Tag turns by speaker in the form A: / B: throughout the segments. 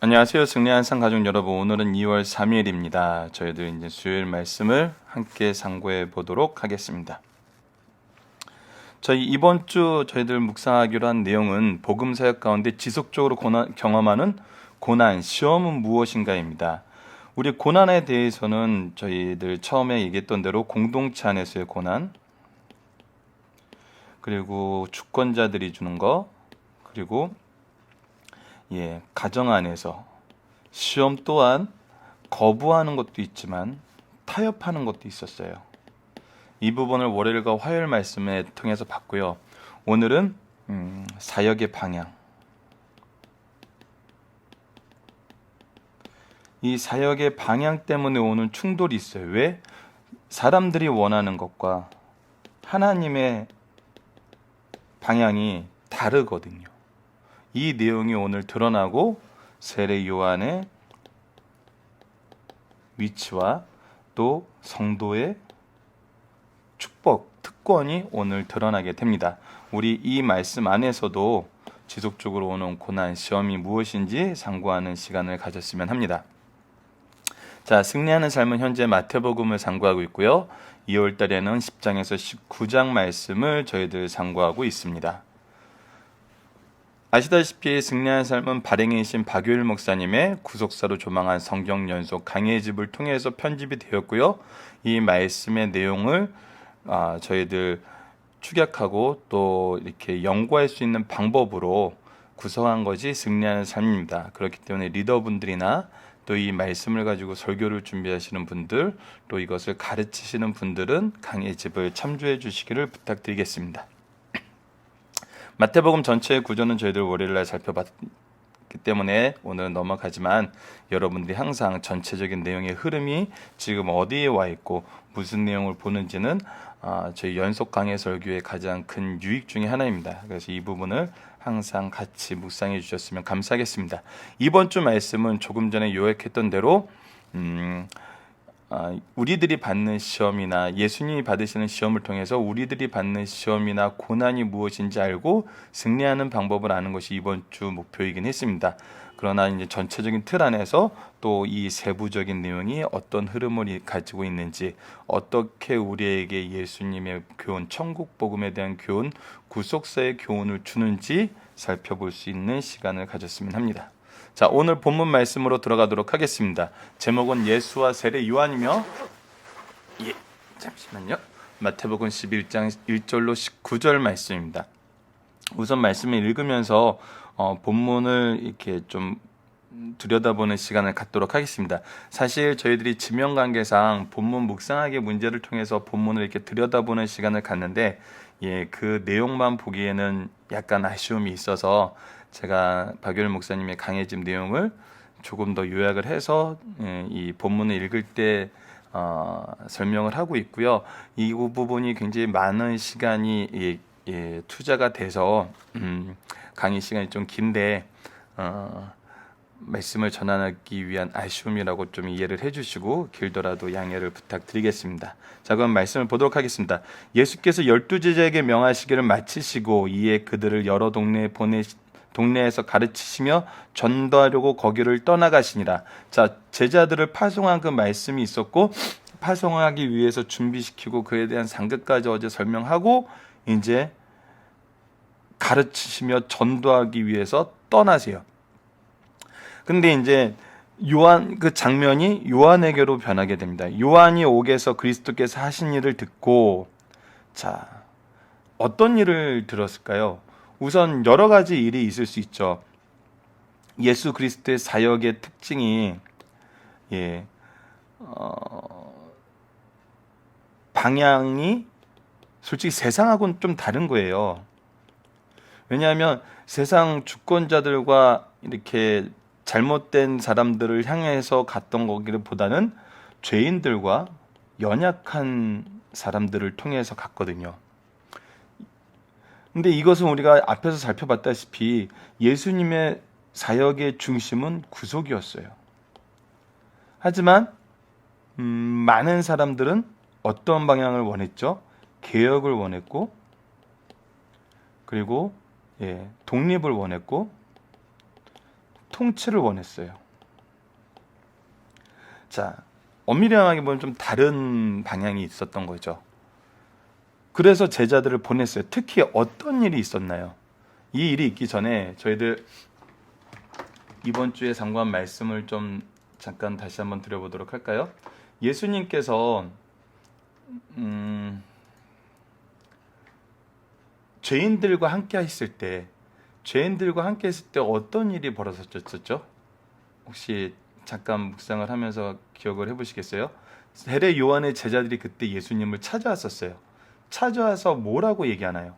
A: 안녕하세요. 승리한 상 가족 여러분. 오늘은 2월 3일입니다. 저희들 이제 수요일 말씀을 함께 상고해 보도록 하겠습니다. 저희 이번 주 저희들 묵상하기로 한 내용은 복음 사역 가운데 지속적으로 경험하는 고난, 시험은 무엇인가입니다. 우리 고난에 대해서는 저희들 처음에 얘기했던 대로 공동체 안에서의 고난, 그리고 주권자들이 주는 거, 그리고 가정 안에서 시험 또한 거부하는 것도 있지만 타협하는 것도 있었어요. 이 부분을 월요일과 화요일 말씀에 통해서 봤고요. 오늘은 사역의 방향. 이 사역의 방향 때문에 오는 충돌이 있어요. 왜? 사람들이 원하는 것과 하나님의 방향이 다르거든요. 이 내용이 오늘 드러나고 세례 요한의 위치와 또 성도의 축복, 특권이 오늘 드러나게 됩니다. 우리 이 말씀 안에서도 지속적으로 오는 고난, 시험이 무엇인지 상고하는 시간을 가졌으면 합니다. 자, 승리하는 삶은 현재 마태복음을 상고하고 있고요. 2월 달에는 10장에서 19장 말씀을 저희들 상고하고 있습니다. 아시다시피 승리한 삶은 발행이신 박유일 목사님의 구속사로 조망한 성경 연속 강해의 집을 통해서 편집이 되었고요. 이 말씀의 내용을 저희들 축약하고 또 이렇게 연구할 수 있는 방법으로 구성한 것이 승리하는 삶입니다. 그렇기 때문에 리더분들이나 또 이 말씀을 가지고 설교를 준비하시는 분들, 또 이것을 가르치시는 분들은 강해의 집을 참조해 주시기를 부탁드리겠습니다. 마태복음 전체의 구조는 저희들 월요일날 살펴봤기 때문에 오늘은 넘어가지만 여러분들이 항상 전체적인 내용의 흐름이 지금 어디에 와 있고 무슨 내용을 보는지는 저희 연속 강해 설교의 가장 큰 유익 중에 하나입니다. 그래서 이 부분을 항상 같이 묵상해 주셨으면 감사하겠습니다. 이번 주 말씀은 조금 전에 요약했던 대로 우리들이 받는 시험이나 예수님이 받으시는 시험을 통해서 우리들이 받는 시험이나 고난이 무엇인지 알고 승리하는 방법을 아는 것이 이번 주 목표이긴 했습니다. 그러나 이제 전체적인 틀 안에서 또 이 세부적인 내용이 어떤 흐름을 가지고 있는지, 어떻게 우리에게 예수님의 교훈, 천국 복음에 대한 교훈, 구속사의 교훈을 주는지 살펴볼 수 있는 시간을 가졌으면 합니다. 자, 오늘 본문 말씀으로 들어가도록 하겠습니다. 제목은 예수와 세례 요한이며, 잠시만요. 마태복음 11장 1절로 19절 말씀입니다. 우선 말씀을 읽으면서 본문을 이렇게 좀 들여다보는 시간을 갖도록 하겠습니다. 사실 저희들이 지명관계상 본문 묵상하기 문제를 통해서 본문을 이렇게 들여다보는 시간을 갖는데 그 내용만 보기에는 약간 아쉬움이 있어서 제가 박유일 목사님의 강해짐 내용을 조금 더 요약을 해서 이 본문을 읽을 때 설명을 하고 있고요. 이 부분이 굉장히 많은 시간이 투자가 돼서 강의 시간이 좀 긴데 말씀을 전하기 위한 아쉬움이라고 좀 이해를 해주시고 길더라도 양해를 부탁드리겠습니다. 자, 그럼 말씀을 보도록 하겠습니다. 예수께서 12제자에게 명하시기를 마치시고 이에 그들을 여러 동네에서 가르치시며 전도하려고 거기를 떠나가시니라. 자, 제자들을 파송한 그 말씀이 있었고 파송하기 위해서 준비시키고 그에 대한 상급까지 어제 설명하고 이제 가르치시며 전도하기 위해서 떠나세요. 근데 이제 요한 그 장면이 요한에게로 변하게 됩니다. 요한이 옥에서 그리스도께서 하신 일을 듣고 자, 어떤 일을 들었을까요? 우선 여러 가지 일이 있을 수 있죠. 예수 그리스도의 사역의 특징이 방향이 솔직히 세상하고는 좀 다른 거예요. 왜냐하면 세상 주권자들과 이렇게 잘못된 사람들을 향해서 갔던 거기보다는 죄인들과 연약한 사람들을 통해서 갔거든요. 근데 이것은 우리가 앞에서 살펴봤다시피 예수님의 사역의 중심은 구속이었어요. 하지만 많은 사람들은 어떤 방향을 원했죠? 개혁을 원했고, 그리고 독립을 원했고, 통치를 원했어요. 자, 엄밀하게 보면 좀 다른 방향이 있었던 거죠. 그래서 제자들을 보냈어요. 특히 어떤 일이 있었나요? 이 일이 있기 전에 저희들 이번 주에 상고한 말씀을 좀 잠깐 다시 한번 드려보도록 할까요? 예수님께서 죄인들과 함께 했을 때 어떤 일이 벌어졌었죠? 혹시 잠깐 묵상을 하면서 기억을 해보시겠어요? 세례 요한의 제자들이 그때 예수님을 찾아왔었어요. 찾아와서 뭐라고 얘기하나요?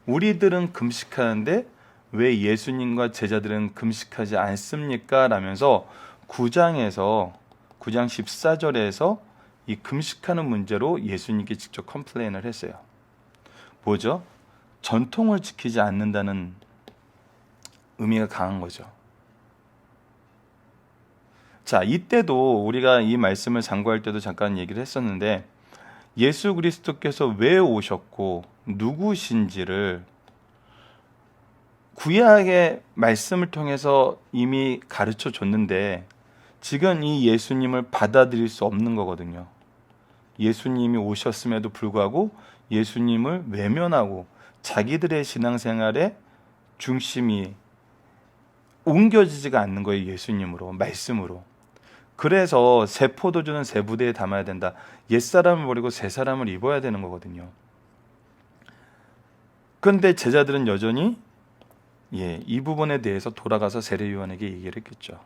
A: 우리들은 금식하는데 왜 예수님과 제자들은 금식하지 않습니까? 라면서 9장 14절에서 이 금식하는 문제로 예수님께 직접 컴플레인을 했어요. 뭐죠? 전통을 지키지 않는다는 의미가 강한 거죠. 자, 이때도 우리가 이 말씀을 상고할 때도 잠깐 얘기를 했었는데 예수 그리스도께서 왜 오셨고 누구신지를 구약의 말씀을 통해서 이미 가르쳐 줬는데 지금 이 예수님을 받아들일 수 없는 거거든요. 예수님이 오셨음에도 불구하고 예수님을 외면하고 자기들의 신앙생활의 중심이 옮겨지지가 않는 거예요. 예수님으로, 말씀으로. 그래서 새 포도주는 새 부대에 담아야 된다. 옛사람을 버리고 새 사람을 입어야 되는 거거든요. 그런데 제자들은 여전히 이 부분에 대해서 돌아가서 세례 요한에게 얘기를 했겠죠.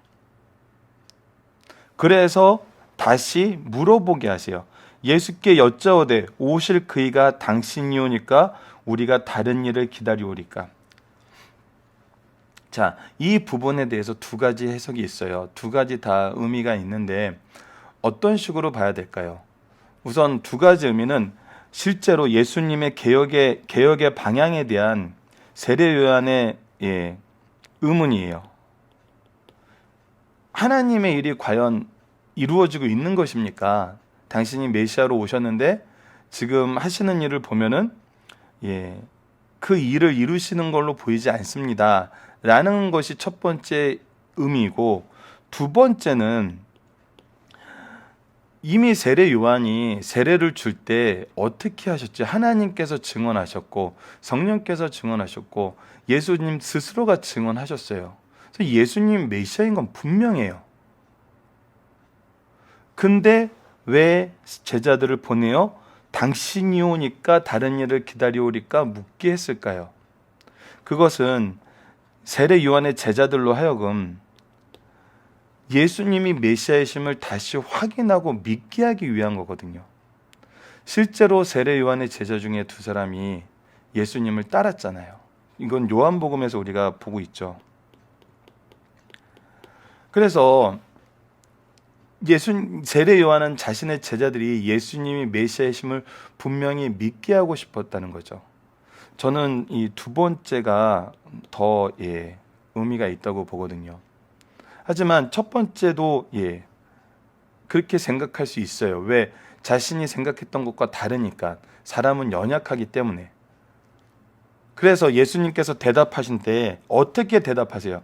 A: 그래서 다시 물어보게 하세요. 예수께 여짜오되 오실 그이가 당신이오니까 우리가 다른 일을 기다리오리까. 자, 이 부분에 대해서 두 가지 해석이 있어요. 두 가지 다 의미가 있는데 어떤 식으로 봐야 될까요? 우선 두 가지 의미는 실제로 예수님의 개혁의 방향에 대한 세례 요한의 의문이에요. 하나님의 일이 과연 이루어지고 있는 것입니까? 당신이 메시아로 오셨는데 지금 하시는 일을 보면은 그 일을 이루시는 걸로 보이지 않습니다. 라는 것이 첫 번째 의미이고, 두 번째는 이미 세례 요한이 세례를 줄 때 어떻게 하셨지? 하나님께서 증언하셨고 성령께서 증언하셨고 예수님 스스로가 증언하셨어요. 그래서 예수님 메시아인 건 분명해요. 근데 왜 제자들을 보내어 당신이 오니까 다른 일을 기다려오리까 묻게 했을까요? 그것은 세례 요한의 제자들로 하여금 예수님이 메시아이심을 다시 확인하고 믿게 하기 위한 거거든요. 실제로 세례 요한의 제자 중에 두 사람이 예수님을 따랐잖아요. 이건 요한복음에서 우리가 보고 있죠. 그래서 세례 요한은 자신의 제자들이 예수님이 메시아이심을 분명히 믿게 하고 싶었다는 거죠. 저는 이 두 번째가 더 의미가 있다고 보거든요. 하지만 첫 번째도 그렇게 생각할 수 있어요. 왜? 자신이 생각했던 것과 다르니까. 사람은 연약하기 때문에. 그래서 예수님께서 대답하신 때 어떻게 대답하세요?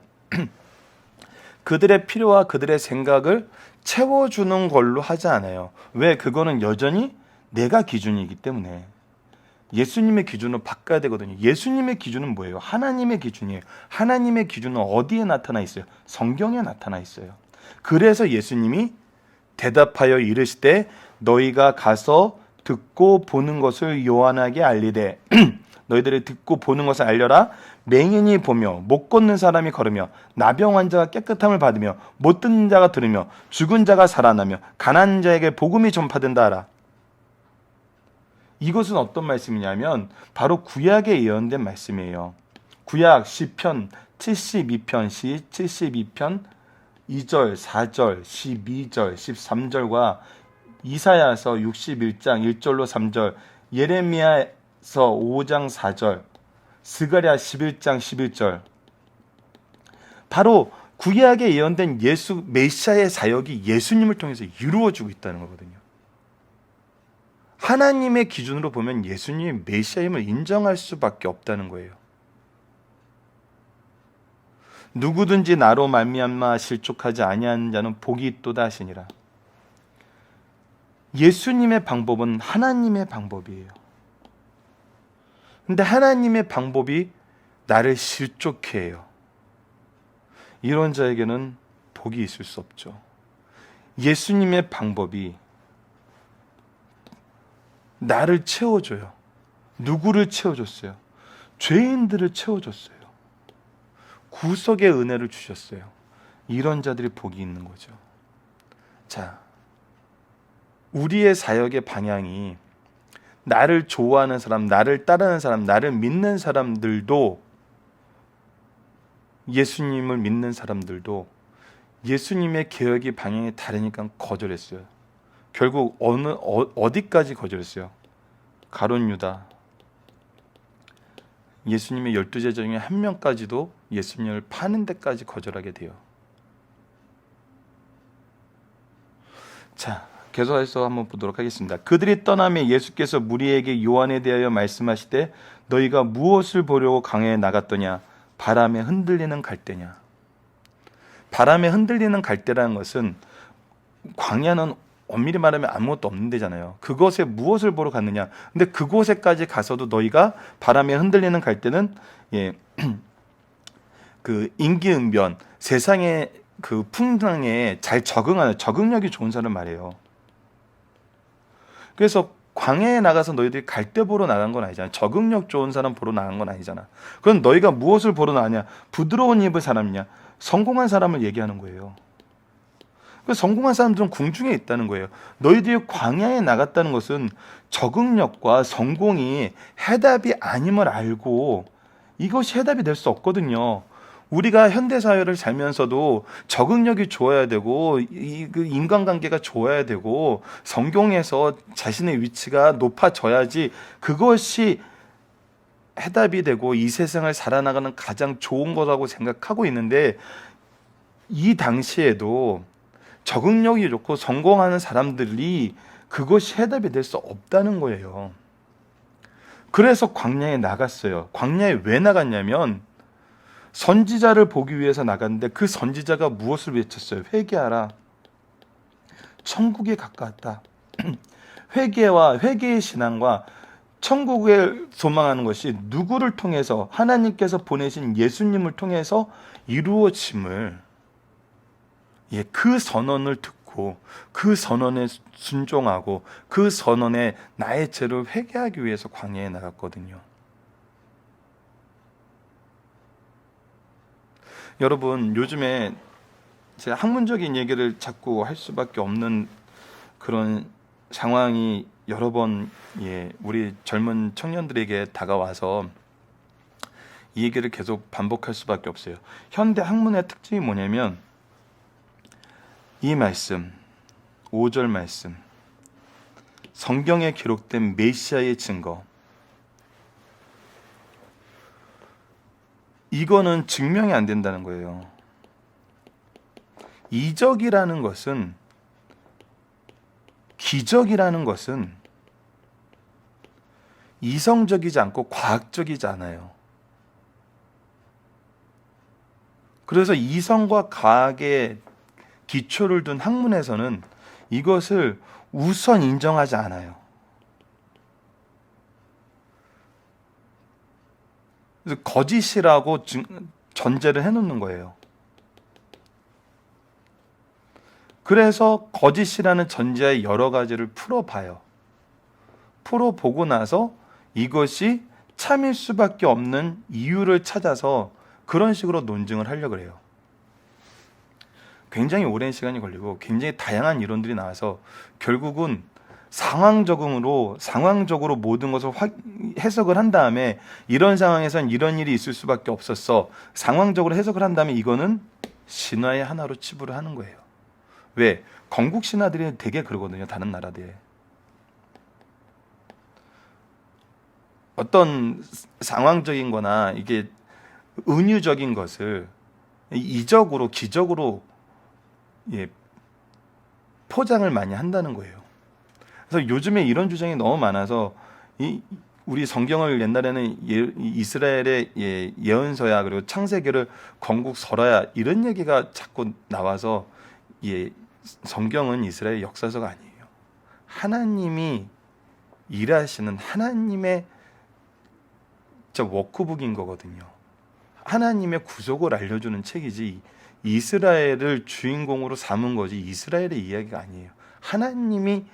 A: 그들의 필요와 그들의 생각을 채워주는 걸로 하지 않아요. 왜? 그거는 여전히 내가 기준이기 때문에. 예수님의 기준을 바꿔야 되거든요. 예수님의 기준은 뭐예요? 하나님의 기준이에요. 하나님의 기준은 어디에 나타나 있어요? 성경에 나타나 있어요. 그래서 예수님이 대답하여 이르시되 너희가 가서 듣고 보는 것을 요한에게 알리되 너희들이 듣고 보는 것을 알려라. 맹인이 보며 못 걷는 사람이 걸으며 나병 환자가 깨끗함을 받으며 못 듣는 자가 들으며 죽은 자가 살아나며 가난한 자에게 복음이 전파된다 하라. 이것은 어떤 말씀이냐면 바로 구약에 예언된 말씀이에요. 구약 시편 72편 72편 2절, 4절, 12절, 13절과 이사야서 61장 1절로 3절, 예레미야서 5장 4절, 스가랴 11장 11절. 바로 구약에 예언된 메시아의 사역이 예수님을 통해서 이루어지고 있다는 거거든요. 하나님의 기준으로 보면 예수님이 메시아임을 인정할 수밖에 없다는 거예요. 누구든지 나로 말미암아 실족하지 아니하는 자는 복이 있도다 하시니라. 예수님의 방법은 하나님의 방법이에요. 근데 하나님의 방법이 나를 실족해 해요. 이런 자에게는 복이 있을 수 없죠. 예수님의 방법이 나를 채워줘요. 누구를 채워줬어요? 죄인들을 채워줬어요. 구속의 은혜를 주셨어요. 이런 자들이 복이 있는 거죠. 자, 우리의 사역의 방향이 나를 좋아하는 사람, 나를 따르는 사람, 나를 믿는 사람들도, 예수님을 믿는 사람들도 예수님의 개혁의 방향이 다르니까 거절했어요. 결국 어디까지 거절했어요? 가룟 유다, 예수님의 12제자 중에 한 명까지도 예수님을 파는 데까지 거절하게 돼요. 자, 계속해서 한번 보도록 하겠습니다. 그들이 떠나며 예수께서 무리에게 요한에 대하여 말씀하시되 너희가 무엇을 보려고 강야에 나갔더냐? 바람에 흔들리는 갈대냐? 바람에 흔들리는 갈대라는 것은, 광야는 엄밀히 말하면 아무것도 없는 데잖아요. 그곳에 무엇을 보러 갔느냐? 근데 그곳에까지 가서도 너희가 바람에 흔들리는 갈대는, 그 임기응변, 세상의 그 풍랑에 잘 적응하는, 적응력이 좋은 사람 말이에요. 그래서 광야에 나가서 너희들이 갈대 보러 나간 건 아니잖아. 적응력 좋은 사람 보러 나간 건 아니잖아. 그럼 너희가 무엇을 보러 나가냐? 부드러운 입을 사람이냐? 성공한 사람을 얘기하는 거예요. 그 성공한 사람들은 궁중에 있다는 거예요. 너희들이 광야에 나갔다는 것은 적응력과 성공이 해답이 아님을 알고, 이것이 해답이 될 수 없거든요. 우리가 현대사회를 살면서도 적응력이 좋아야 되고, 그 인간관계가 좋아야 되고, 성공해서 자신의 위치가 높아져야지 그것이 해답이 되고 이 세상을 살아나가는 가장 좋은 거라고 생각하고 있는데, 이 당시에도 적응력이 좋고 성공하는 사람들이 그것이 해답이 될 수 없다는 거예요. 그래서 광야에 나갔어요. 광야에 왜 나갔냐면 선지자를 보기 위해서 나갔는데, 그 선지자가 무엇을 외쳤어요? 회개하라. 천국에 가까웠다. 회개의 신앙과 천국을 소망하는 것이 누구를 통해서, 하나님께서 보내신 예수님을 통해서 이루어짐을, 그 선언을 듣고 그 선언에 순종하고 그 선언에 나의 죄를 회개하기 위해서 광야에 나갔거든요. 여러분, 요즘에 제가 학문적인 얘기를 자꾸 할 수밖에 없는 그런 상황이 여러 번 우리 젊은 청년들에게 다가와서 이 얘기를 계속 반복할 수밖에 없어요. 현대 학문의 특징이 뭐냐면, 이 말씀, 5절 말씀, 성경에 기록된 메시아의 증거, 이거는 증명이 안 된다는 거예요. 이적이라는 것은, 기적이라는 것은 이성적이지 않고 과학적이지 않아요. 그래서 이성과 과학의 기초를 둔 학문에서는 이것을 우선 인정하지 않아요. 그래서 거짓이라고 전제를 해놓는 거예요. 그래서 거짓이라는 전제의 여러 가지를 풀어봐요. 풀어보고 나서 이것이 참일 수밖에 없는 이유를 찾아서 그런 식으로 논증을 하려고 해요. 굉장히 오랜 시간이 걸리고 굉장히 다양한 이론들이 나와서 결국은 상황적으로 모든 것을 해석을 한 다음에, 이런 상황에선 이런 일이 있을 수밖에 없었어, 상황적으로 해석을 한 다음에 이거는 신화의 하나로 치부를 하는 거예요. 왜? 건국 신화들이 되게 그러거든요. 다른 나라들에 어떤 상황적인 거나 이게 은유적인 것을 이적으로, 기적으로 포장을 많이 한다는 거예요. 그래서 요즘에 이런 주장이 너무 많아서 우리 성경을 옛날에는 이스라엘의 예언서야 그리고 창세기를 건국설화야 이런 얘기가 자꾸 나와서 성경은 이스라엘 역사서가 아니에요. 하나님이 일하시는 하나님의 워크북인 거거든요. 하나님의 구속을 알려주는 책이지 이스라엘을 주인공으로 삼은 거지 이스라엘의 이야기가 아니에요. 하나님이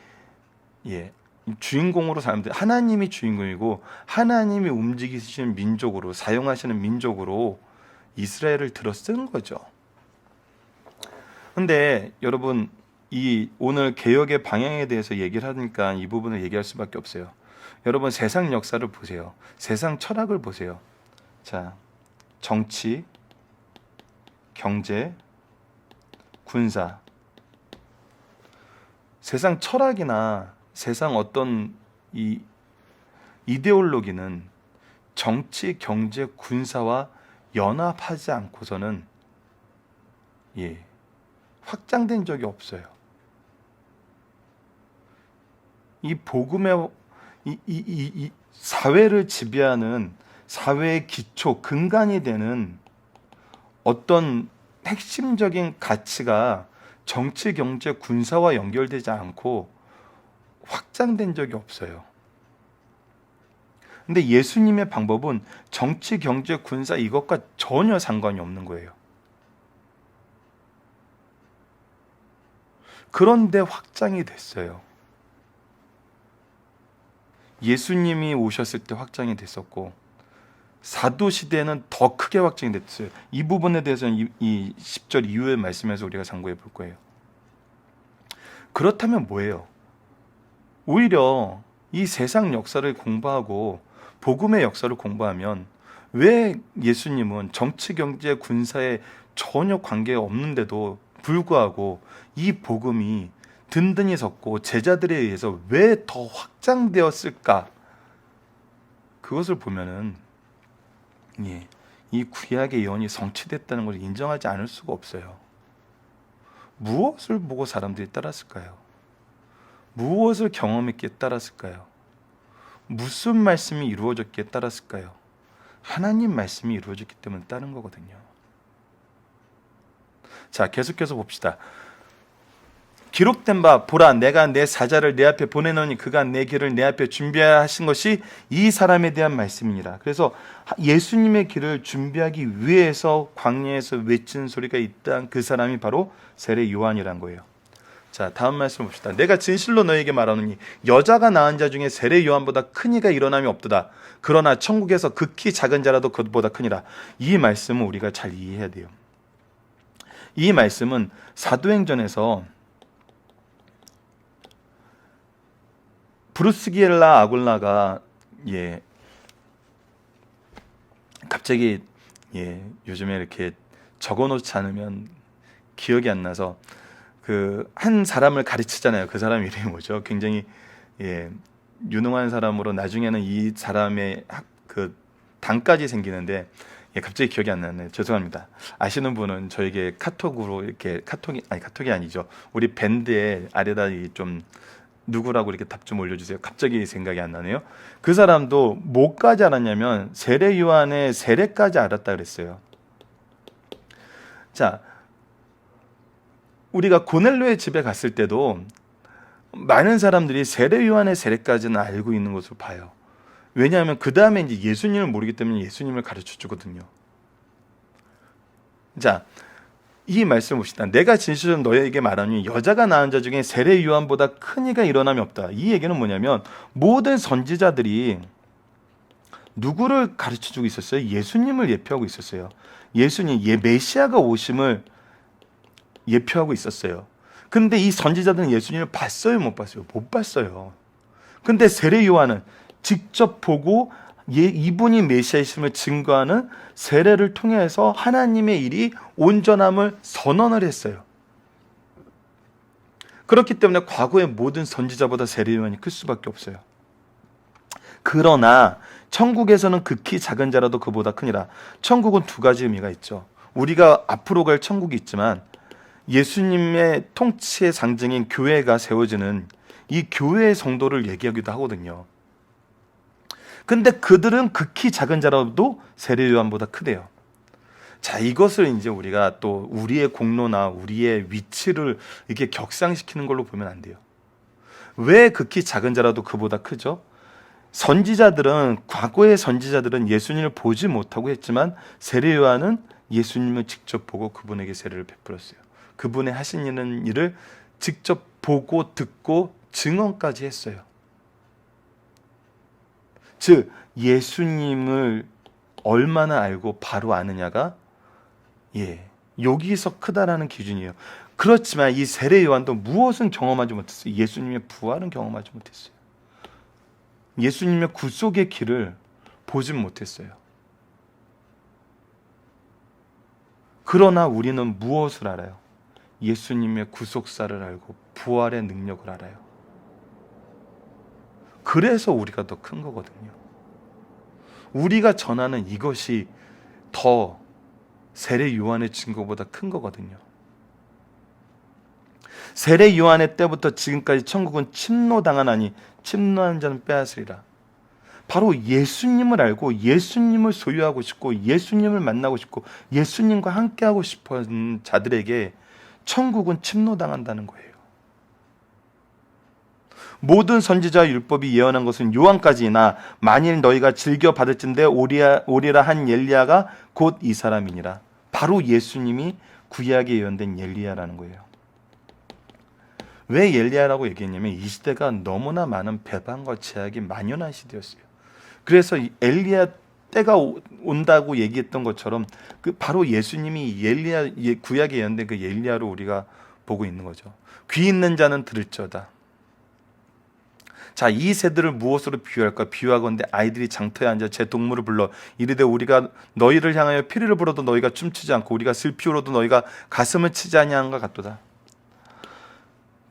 A: 주인공으로 삼는데 하나님이 주인공이고 하나님이 움직이시는 민족으로 사용하시는 민족으로 이스라엘을 들어 쓴 거죠. 근데 여러분 오늘 개혁의 방향에 대해서 얘기를 하니까 이 부분을 얘기할 수밖에 없어요. 여러분 세상 역사를 보세요. 세상 철학을 보세요. 자, 정치, 경제, 군사. 세상 철학이나 세상 어떤 이 이데올로기는 정치, 경제, 군사와 연합하지 않고서는 확장된 적이 없어요. 이 복음의 이 사회를 지배하는 사회의 기초, 근간이 되는 어떤 핵심적인 가치가 정치, 경제, 군사와 연결되지 않고 확장된 적이 없어요. 근데 예수님의 방법은 정치, 경제, 군사 이것과 전혀 상관이 없는 거예요. 그런데 확장이 됐어요. 예수님이 오셨을 때 확장이 됐었고 사도 시대에는 더 크게 확장이 됐어요. 이 부분에 대해서는 이 10절 이후의 말씀에서 우리가 상고해 볼 거예요. 그렇다면 뭐예요? 오히려 이 세상 역사를 공부하고 복음의 역사를 공부하면 왜 예수님은 정치, 경제, 군사에 전혀 관계가 없는데도 불구하고 이 복음이 든든히 섰고 제자들에 의해서 왜 더 확장되었을까? 그것을 보면은 이 구약의 예언이 성취됐다는 걸 인정하지 않을 수가 없어요. 무엇을 보고 사람들이 따랐을까요? 무엇을 경험했기에 따랐을까요? 무슨 말씀이 이루어졌기에 따랐을까요? 하나님 말씀이 이루어졌기 때문에 따른 거거든요. 자, 계속해서 봅시다. 기록된 바 보라 내가 내 사자를 내 앞에 보내노니 그가 내 길을 내 앞에 준비하신 것이 이 사람에 대한 말씀이니라. 그래서 예수님의 길을 준비하기 위해서 광야에서 외친 소리가 있던 그 사람이 바로 세례 요한이란 거예요. 자, 다음 말씀 봅시다. 내가 진실로 너에게 말하노니 여자가 낳은 자 중에 세례 요한보다 큰 이가 일어남이 없도다. 그러나 천국에서 극히 작은 자라도 그보다 크니라. 이 말씀은 우리가 잘 이해해야 돼요. 이 말씀은 사도행전에서 브루스기엘라 아굴라가 갑자기 요즘에 이렇게 적어놓지 않으면 기억이 안 나서 그 한 사람을 가르치잖아요. 그 사람 이름이 뭐죠? 굉장히 유능한 사람으로 나중에는 이 사람의 그 당까지 생기는데 갑자기 기억이 안 나네요. 죄송합니다. 아시는 분은 저에게 카톡으로 이렇게 카톡이 아니죠. 우리 밴드에 아래다 좀 누구라고 이렇게 답 좀 올려주세요. 갑자기 생각이 안 나네요. 그 사람도 뭐까지 알았냐면 세례 요한의 세례까지 알았다 그랬어요. 자, 우리가 고넬료의 집에 갔을 때도 많은 사람들이 세례 요한의 세례까지는 알고 있는 것으로 봐요. 왜냐하면 그 다음에 이제 예수님을 모르기 때문에 예수님을 가르쳐 주거든요. 자, 이 말씀을 봅시다. 내가 진실로 너에게 말하니 여자가 낳은 자 중에 세례 요한보다 큰 이가 일어남이 없다. 이 얘기는 뭐냐면 모든 선지자들이 누구를 가르쳐 주고 있었어요? 예수님을 예표하고 있었어요. 예수님, 메시아가 오심을 예표하고 있었어요. 근데 이 선지자들은 예수님을 봤어요? 못 봤어요? 못 봤어요. 근데 세례 요한은 직접 보고 이분이 메시아이심을 증거하는 세례를 통해서 하나님의 일이 온전함을 선언을 했어요. 그렇기 때문에 과거의 모든 선지자보다 세례 요한이 클 수밖에 없어요. 그러나 천국에서는 극히 작은 자라도 그보다 크니라. 천국은 두 가지 의미가 있죠. 우리가 앞으로 갈 천국이 있지만 예수님의 통치의 상징인 교회가 세워지는 이 교회의 성도를 얘기하기도 하거든요. 근데 그들은 극히 작은 자라도 세례 요한보다 크대요. 자, 이것을 이제 우리가 또 우리의 공로나 우리의 위치를 이렇게 격상시키는 걸로 보면 안 돼요. 왜 극히 작은 자라도 그보다 크죠? 선지자들은, 과거의 선지자들은 예수님을 보지 못하고 했지만 세례 요한은 예수님을 직접 보고 그분에게 세례를 베풀었어요. 그분의 하시는 일을 직접 보고 듣고 증언까지 했어요. 즉 예수님을 얼마나 알고 바로 아느냐가 여기서 크다라는 기준이에요. 그렇지만 이 세례 요한도 무엇은 경험하지 못했어요. 예수님의 부활은 경험하지 못했어요. 예수님의 구속의 길을 보진 못했어요. 그러나 우리는 무엇을 알아요? 예수님의 구속사를 알고 부활의 능력을 알아요. 그래서 우리가 더 큰 거거든요. 우리가 전하는 이것이 더 세례 요한의 증거보다 큰 거거든요. 세례 요한의 때부터 지금까지 천국은 침노당하나니 침노한 자는 빼앗으리라. 바로 예수님을 알고 예수님을 소유하고 싶고 예수님을 만나고 싶고 예수님과 함께하고 싶은 자들에게 천국은 침노당한다는 거예요. 모든 선지자와 율법이 예언한 것은 요한까지나 만일 너희가 즐겨 받을진대 오리라 한 엘리야가 곧 이 사람이니라. 바로 예수님이 구약에 예언된 엘리야라는 거예요. 왜 엘리야라고 얘기했냐면 이 시대가 너무나 많은 배반과 제약이 만연한 시대였어요. 그래서 엘리야 때가 온다고 얘기했던 것처럼 바로 예수님이 엘리야, 구약에 예언된 그 엘리야로 우리가 보고 있는 거죠. 귀 있는 자는 들을지어다. 자, 이 세대를 무엇으로 비유할까? 비유하건대 아이들이 장터에 앉아 제 동물을 불러 이르되 우리가 너희를 향하여 피리를 불어도 너희가 춤추지 않고 우리가 슬피 울어도 너희가 가슴을 치지 아니한 것 같도다.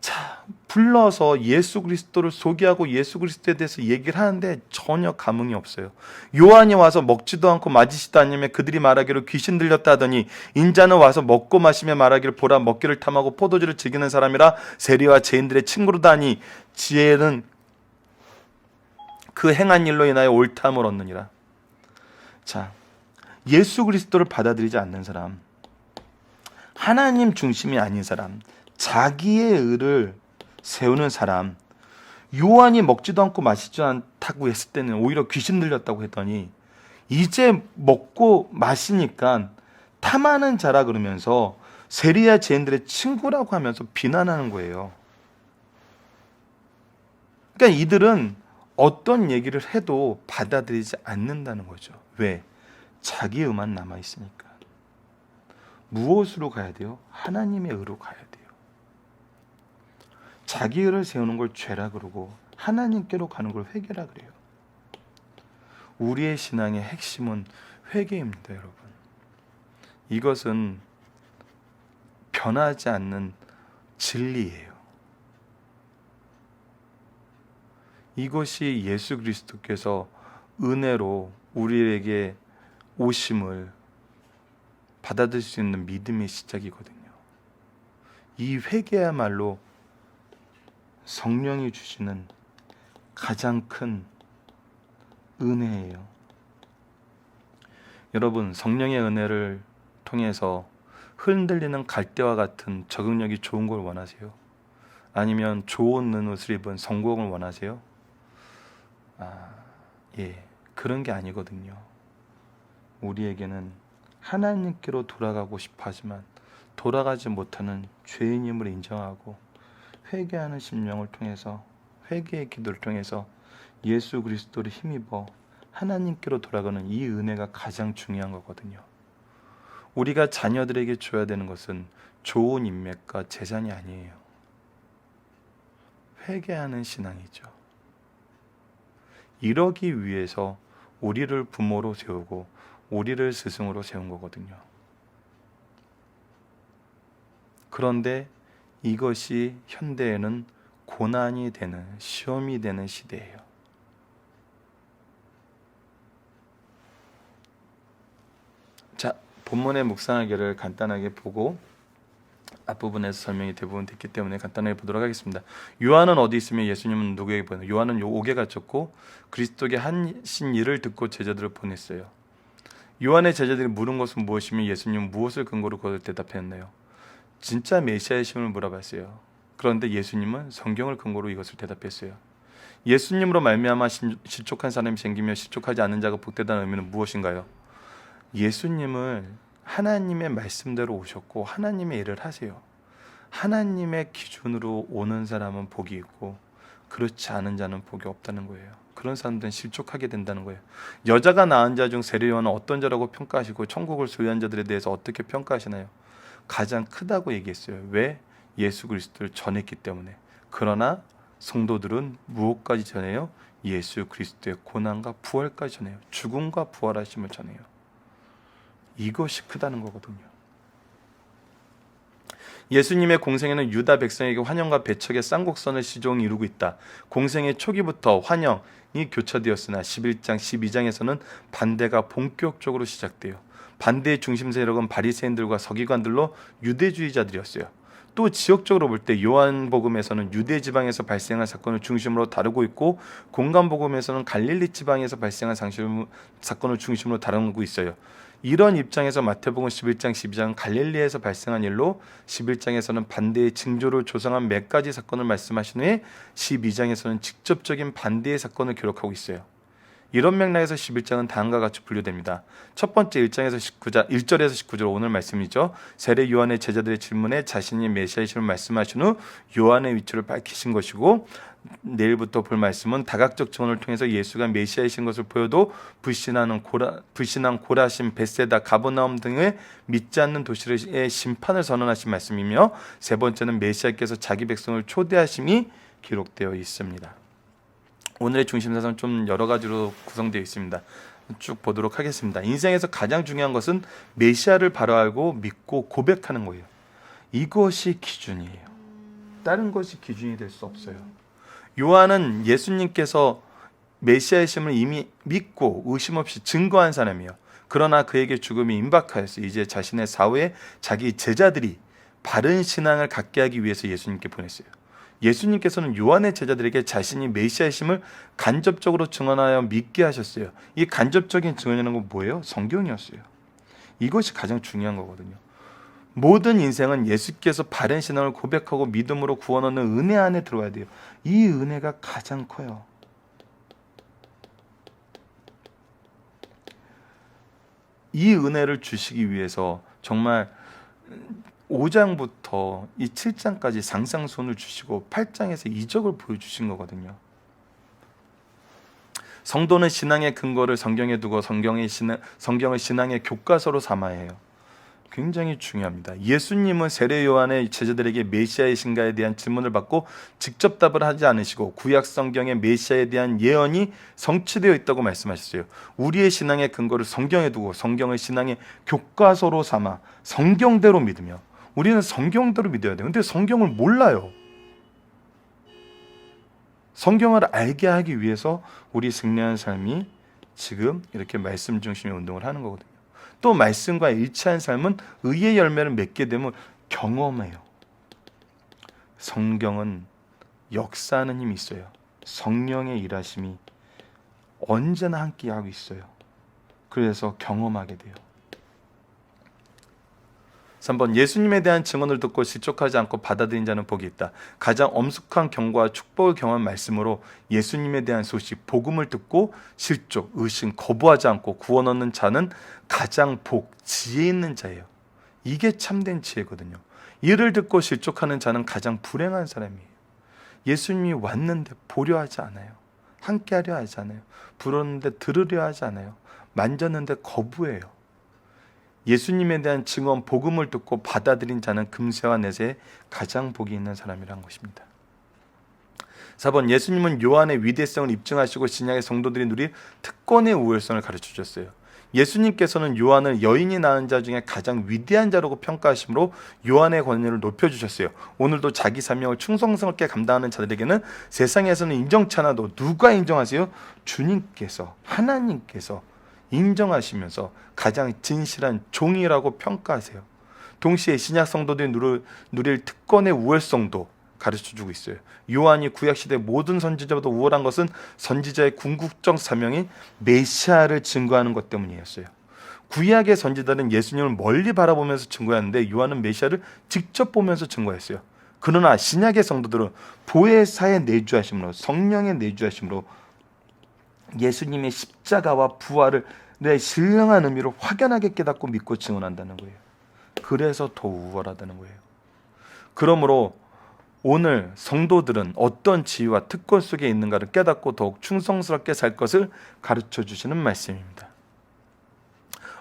A: 자, 불러서 예수 그리스도를 소개하고 예수 그리스도에 대해서 얘기를 하는데 전혀 감흥이 없어요. 요한이 와서 먹지도 않고 마시지도 않으며 그들이 말하기로 귀신 들렸다 하더니 인자는 와서 먹고 마시며 말하기를 보라 먹기를 탐하고 포도주를 즐기는 사람이라 세리와 죄인들의 친구로다 하니 지혜는 그 행한 일로 인하여 옳다함을 얻느니라. 자, 예수 그리스도를 받아들이지 않는 사람, 하나님 중심이 아닌 사람, 자기의 의를 세우는 사람, 요한이 먹지도 않고 마시지 않다고 했을 때는 오히려 귀신 들렸다고 했더니 이제 먹고 마시니까 탐하는 자라 그러면서 세리와 죄인들의 친구라고 하면서 비난하는 거예요. 그러니까 이들은 어떤 얘기를 해도 받아들이지 않는다는 거죠. 왜? 자기 의만 남아있으니까. 무엇으로 가야 돼요? 하나님의 의로 가야 돼요. 자기 의를 세우는 걸 죄라 그러고 하나님께로 가는 걸 회개라 그래요. 우리의 신앙의 핵심은 회개입니다, 여러분. 이것은 변하지 않는 진리예요. 이것이 예수 그리스도께서 은혜로 우리에게 오심을 받아들일 수 있는 믿음의 시작이거든요. 이 회개야말로 성령이 주시는 가장 큰 은혜예요. 여러분, 성령의 은혜를 통해서 흔들리는 갈대와 같은 적응력이 좋은 걸 원하세요? 아니면 좋은 옷을 입은 성공을 원하세요? 그런 게 아니거든요. 우리에게는 하나님께로 돌아가고 싶어 하지만 돌아가지 못하는 죄인임을 인정하고 회개하는 심령을 통해서, 회개의 기도를 통해서 예수 그리스도를 힘입어 하나님께로 돌아가는 이 은혜가 가장 중요한 거거든요. 우리가 자녀들에게 줘야 되는 것은 좋은 인맥과 재산이 아니에요. 회개하는 신앙이죠. 이러기 위해서 우리를 부모로 세우고 우리를 스승으로 세운 거거든요. 그런데 이것이 현대에는 고난이 되는, 시험이 되는 시대예요. 자, 본문의 묵상하기를 간단하게 보고 앞부분에서 설명이 대부분 됐기 때문에 간단하게 보도록 하겠습니다. 요한은 어디 있으며 예수님은 누구에게 보냈나요? 요한은 옥에 갇혔고 그리스도께 하신 일을 듣고 제자들을 보냈어요. 요한의 제자들이 물은 것은 무엇이며 예수님은 무엇을 근거로 그것을 대답했나요? 진짜 메시아이심을 물어봤어요. 그런데 예수님은 성경을 근거로 이것을 대답했어요. 예수님으로 말미암아 실족한 사람이 생기며 실족하지 않은 자가 복되다는 의미는 무엇인가요? 예수님을 하나님의 말씀대로 오셨고 하나님의 일을 하세요. 하나님의 기준으로 오는 사람은 복이 있고 그렇지 않은 자는 복이 없다는 거예요. 그런 사람들은 실족하게 된다는 거예요. 여자가 낳은 자 중 세례 요한은 어떤 자라고 평가하시고 천국을 소유한 자들에 대해서 어떻게 평가하시나요? 가장 크다고 얘기했어요. 왜? 예수 그리스도를 전했기 때문에. 그러나 성도들은 무엇까지 전해요? 예수 그리스도의 고난과 부활까지 전해요. 죽음과 부활하심을 전해요. 이것이 크다는 거거든요. 예수님의 공생에는 유다 백성에게 환영과 배척의 쌍곡선을 시종이 이루고 있다. 공생의 초기부터 환영이 교차되었으나 11장, 12장에서는 반대가 본격적으로 시작돼요. 반대의 중심 세력은 바리새인들과 서기관들로 유대주의자들이었어요. 또 지역적으로 볼 때 요한복음에서는 유대 지방에서 발생한 사건을 중심으로 다루고 있고 공간복음에서는 갈릴리 지방에서 발생한 사건을 중심으로 다루고 있어요. 이런 입장에서 마태복음 11장, 12장은 갈릴리에서 발생한 일로 11장에서는 반대의 징조를 조성한 몇 가지 사건을 말씀하신 후에 12장에서는 직접적인 반대의 사건을 기록하고 있어요. 이런 맥락에서 11장은 다음과 같이 분류됩니다. 첫 번째 1절에서 19절 오늘 말씀이죠. 세례 요한의 제자들의 질문에 자신이 메시아이심을 말씀하신 후 요한의 위치를 밝히신 것이고, 내일부터 볼 말씀은 다각적 증언을 통해서 예수가 메시아이신 것을 보여도 불신한 고라신, 벳세다, 가버나움 등의 믿지 않는 도시의 심판을 선언하신 말씀이며, 세 번째는 메시아께서 자기 백성을 초대하심이 기록되어 있습니다. 오늘의 중심사상은 좀 여러 가지로 구성되어 있습니다. 쭉 보도록 하겠습니다. 인생에서 가장 중요한 것은 메시아를 바로 알고 믿고 고백하는 거예요. 이것이 기준이에요. 다른 것이 기준이 될 수 없어요. 요한은 예수님께서 메시아이심을 이미 믿고 의심 없이 증거한 사람이에요. 그러나 그에게 죽음이 임박하였어요. 이제 자신의 사후에 자기 제자들이 바른 신앙을 갖게 하기 위해서 예수님께 보냈어요. 예수님께서는 요한의 제자들에게 자신이 메시아이심을 간접적으로 증언하여 믿게 하셨어요. 이 간접적인 증언이라는 건 뭐예요? 성경이었어요. 이것이 가장 중요한 거거든요. 모든 인생은 예수께서 바른 신앙을 고백하고 믿음으로 구원 얻는 은혜 안에 들어와야 돼요. 이 은혜가 가장 커요. 이 은혜를 주시기 위해서 정말 5장부터 이 7장까지 상상선을 주시고 8장에서 이적을 보여주신 거거든요. 성도는 신앙의 근거를 성경에 두고 성경을 신앙의 교과서로 삼아야 해요. 굉장히 중요합니다. 예수님은 세례 요한의 제자들에게 메시아이신가에 대한 질문을 받고 직접 답을 하지 않으시고 구약 성경의 메시아에 대한 예언이 성취되어 있다고 말씀하셨어요. 우리의 신앙의 근거를 성경에 두고 성경을 신앙의 교과서로 삼아 성경대로 믿으며, 우리는 성경대로 믿어야 돼요. 근데 성경을 몰라요. 성경을 알게 하기 위해서 우리 승리한 삶이 지금 이렇게 말씀 중심의 운동을 하는 거거든요. 또 말씀과 일치한 삶은 의의 열매를 맺게 되면 경험해요. 성경은 역사하는 힘이 있어요. 성령의 일하심이 언제나 함께하고 있어요. 그래서 경험하게 돼요. 3번, 예수님에 대한 증언을 듣고 실족하지 않고 받아들인 자는 복이 있다. 가장 엄숙한 경고와 축복을 경험한 말씀으로 예수님에 대한 소식, 복음을 듣고 실족, 의심, 거부하지 않고 구원 얻는 자는 가장 지혜 있는 자예요. 이게 참된 지혜거든요. 이를 듣고 실족하는 자는 가장 불행한 사람이에요. 예수님이 왔는데 보려 하지 않아요. 함께하려 하지 않아요. 불었는데 들으려 하지 않아요. 만졌는데 거부해요. 예수님에 대한 증언, 복음을 듣고 받아들인 자는 금세와 내세에 가장 복이 있는 사람이란 것입니다. 4번, 예수님은 요한의 위대성을 입증하시고 신약의 성도들이 누릴 특권의 우월성을 가르쳐주셨어요. 예수님께서는 요한을 여인이 낳은 자 중에 가장 위대한 자라고 평가하심으로 요한의 권위를 높여주셨어요. 오늘도 자기 사명을 충성스럽게 감당하는 자들에게는 세상에서는 인정치 않아도 누가 인정하세요? 주님께서, 하나님께서 인정하시면서 가장 진실한 종이라고 평가하세요. 동시에 신약 성도들이 누릴 특권의 우월성도 가르쳐주고 있어요. 요한이 구약시대 모든 선지자보다 우월한 것은 선지자의 궁극적 사명인 메시아를 증거하는 것 때문이었어요. 구약의 선지자는 예수님을 멀리 바라보면서 증거했는데 요한은 메시아를 직접 보면서 증거했어요. 그러나 신약의 성도들은 보혜사의 내주하심으로, 성령의 내주하심으로 예수님의 십자가와 부활을 내 신령한 의미로 확연하게 깨닫고 믿고 증언한다는 거예요. 그래서 더 우월하다는 거예요. 그러므로 오늘 성도들은 어떤 지위와 특권 속에 있는가를 깨닫고 더욱 충성스럽게 살 것을 가르쳐 주시는 말씀입니다.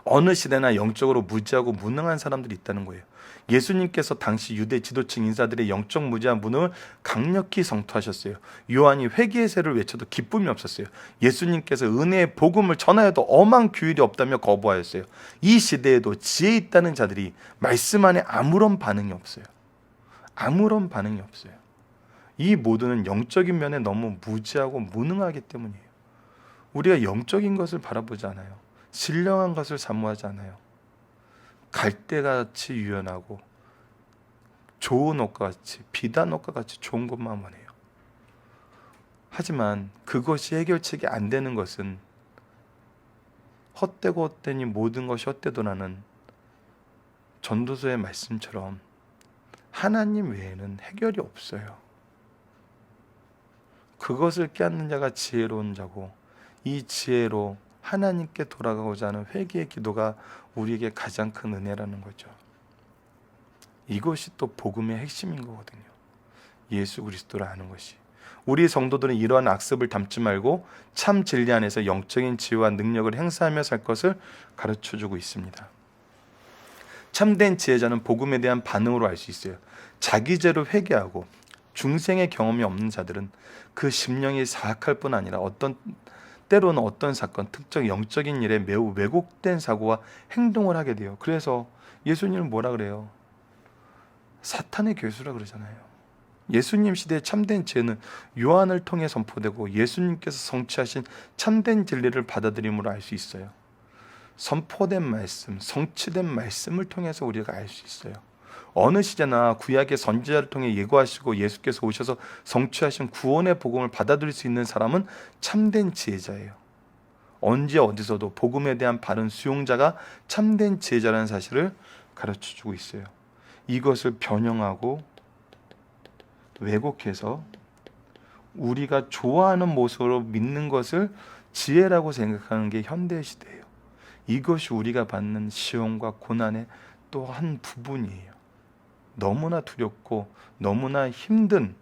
A: 어느 시대나 영적으로 무지하고 무능한 사람들이 있다는 거예요. 예수님께서 당시 유대 지도층 인사들의 영적 무지한 무능을 강력히 성토하셨어요. 요한이 회개의 세를 외쳐도 기쁨이 없었어요. 예수님께서 은혜의 복음을 전하여도 엄한 규율이 없다며 거부하였어요. 이 시대에도 지혜 있다는 자들이 말씀 안에 아무런 반응이 없어요. 아무런 반응이 없어요. 이 모두는 영적인 면에 너무 무지하고 무능하기 때문이에요. 우리가 영적인 것을 바라보지 않아요. 신령한 것을 사모하지 않아요. 갈대같이 유연하고 좋은 옷과 같이, 비단 옷과 같이 좋은 것만 원해요. 하지만 그것이 해결책이 안 되는 것은 헛되고 헛되니 모든 것이 헛되도라는 전도서의 말씀처럼 하나님 외에는 해결이 없어요. 그것을 깨닫는 자가 지혜로운 자고, 이 지혜로 하나님께 돌아가고자 하는 회개의 기도가 우리에게 가장 큰 은혜라는 거죠. 이것이 또 복음의 핵심인 거거든요. 예수 그리스도를 아는 것이. 우리 성도들은 이러한 악습을 담지 말고 참 진리 안에서 영적인 지혜와 능력을 행사하며 살 것을 가르쳐주고 있습니다. 참된 지혜자는 복음에 대한 반응으로 알 수 있어요. 자기 죄로 회개하고 중생의 경험이 없는 자들은 그 심령이 사악할 뿐 아니라 때로는 어떤 사건, 특정 영적인 일에 매우 왜곡된 사고와 행동을 하게 돼요. 그래서 예수님은 뭐라 그래요? 사탄의 교수라 그러잖아요. 예수님 시대의 참된 지혜는 요한을 통해 선포되고 예수님께서 성취하신 참된 진리를 받아들임으로 알 수 있어요. 선포된 말씀, 성취된 말씀을 통해서 우리가 알 수 있어요. 어느 시대나 구약의 선지자를 통해 예고하시고 예수께서 오셔서 성취하신 구원의 복음을 받아들일 수 있는 사람은 참된 지혜자예요. 언제 어디서도 복음에 대한 바른 수용자가 참된 지혜자라는 사실을 가르쳐주고 있어요. 이것을 변형하고 왜곡해서 우리가 좋아하는 모습으로 믿는 것을 지혜라고 생각하는 게 현대 시대예요. 이것이 우리가 받는 시험과 고난의 또 한 부분이에요. 너무나 두렵고 너무나 힘든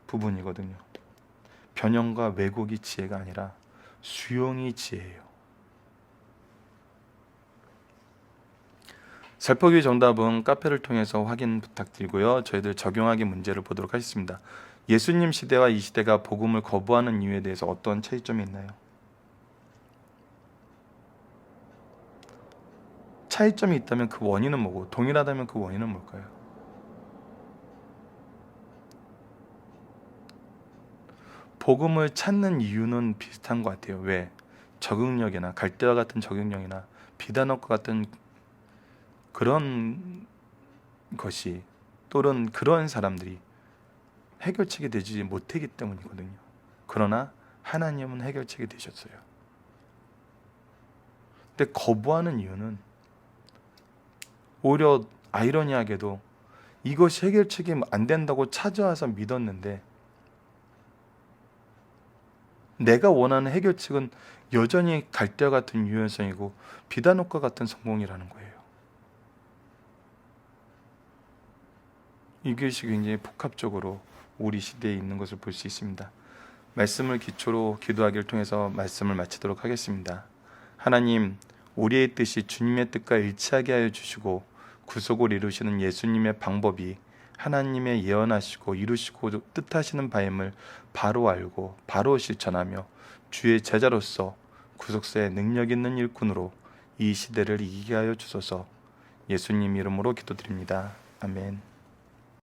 A: 부분이거든요. 변형과 왜곡이 지혜가 아니라 수용이 지혜예요. 살포기 정답은 카페를 통해서 확인 부탁드리고요. 저희들 적용하기 문제를 보도록 하겠습니다. 예수님 시대와 이 시대가 복음을 거부하는 이유에 대해서 어떤 차이점이 있나요? 차이점이 있다면 그 원인은 뭐고, 동일하다면 그 원인은 뭘까요? 복음을 찾는 이유는 비슷한 것 같아요. 왜? 적응력이나 갈대와 같은 적응력이나 비단옥과 같은 그런 것이, 또는 그런 사람들이 해결책이 되지 못하기 때문이거든요. 그러나 하나님은 해결책이 되셨어요. 근데 거부하는 이유는 오히려 아이러니하게도 이것이 해결책이 안 된다고 찾아와서 믿었는데 내가 원하는 해결책은 여전히 갈대와 같은 유연성이고 비단옥과 같은 성공이라는 거예요. 이것이 굉장히 복합적으로 우리 시대에 있는 것을 볼 수 있습니다. 말씀을 기초로 기도하기를 통해서 말씀을 마치도록 하겠습니다. 하나님, 우리의 뜻이 주님의 뜻과 일치하게 하여 주시고 구속을 이루시는 예수님의 방법이 하나님의 예언하시고 이루시고 뜻하시는 바임을 바로 알고 바로 실천하며 주의 제자로서 구속사의 능력 있는 일꾼으로 이 시대를 이기게 하여 주소서. 예수님 이름으로 기도드립니다. 아멘.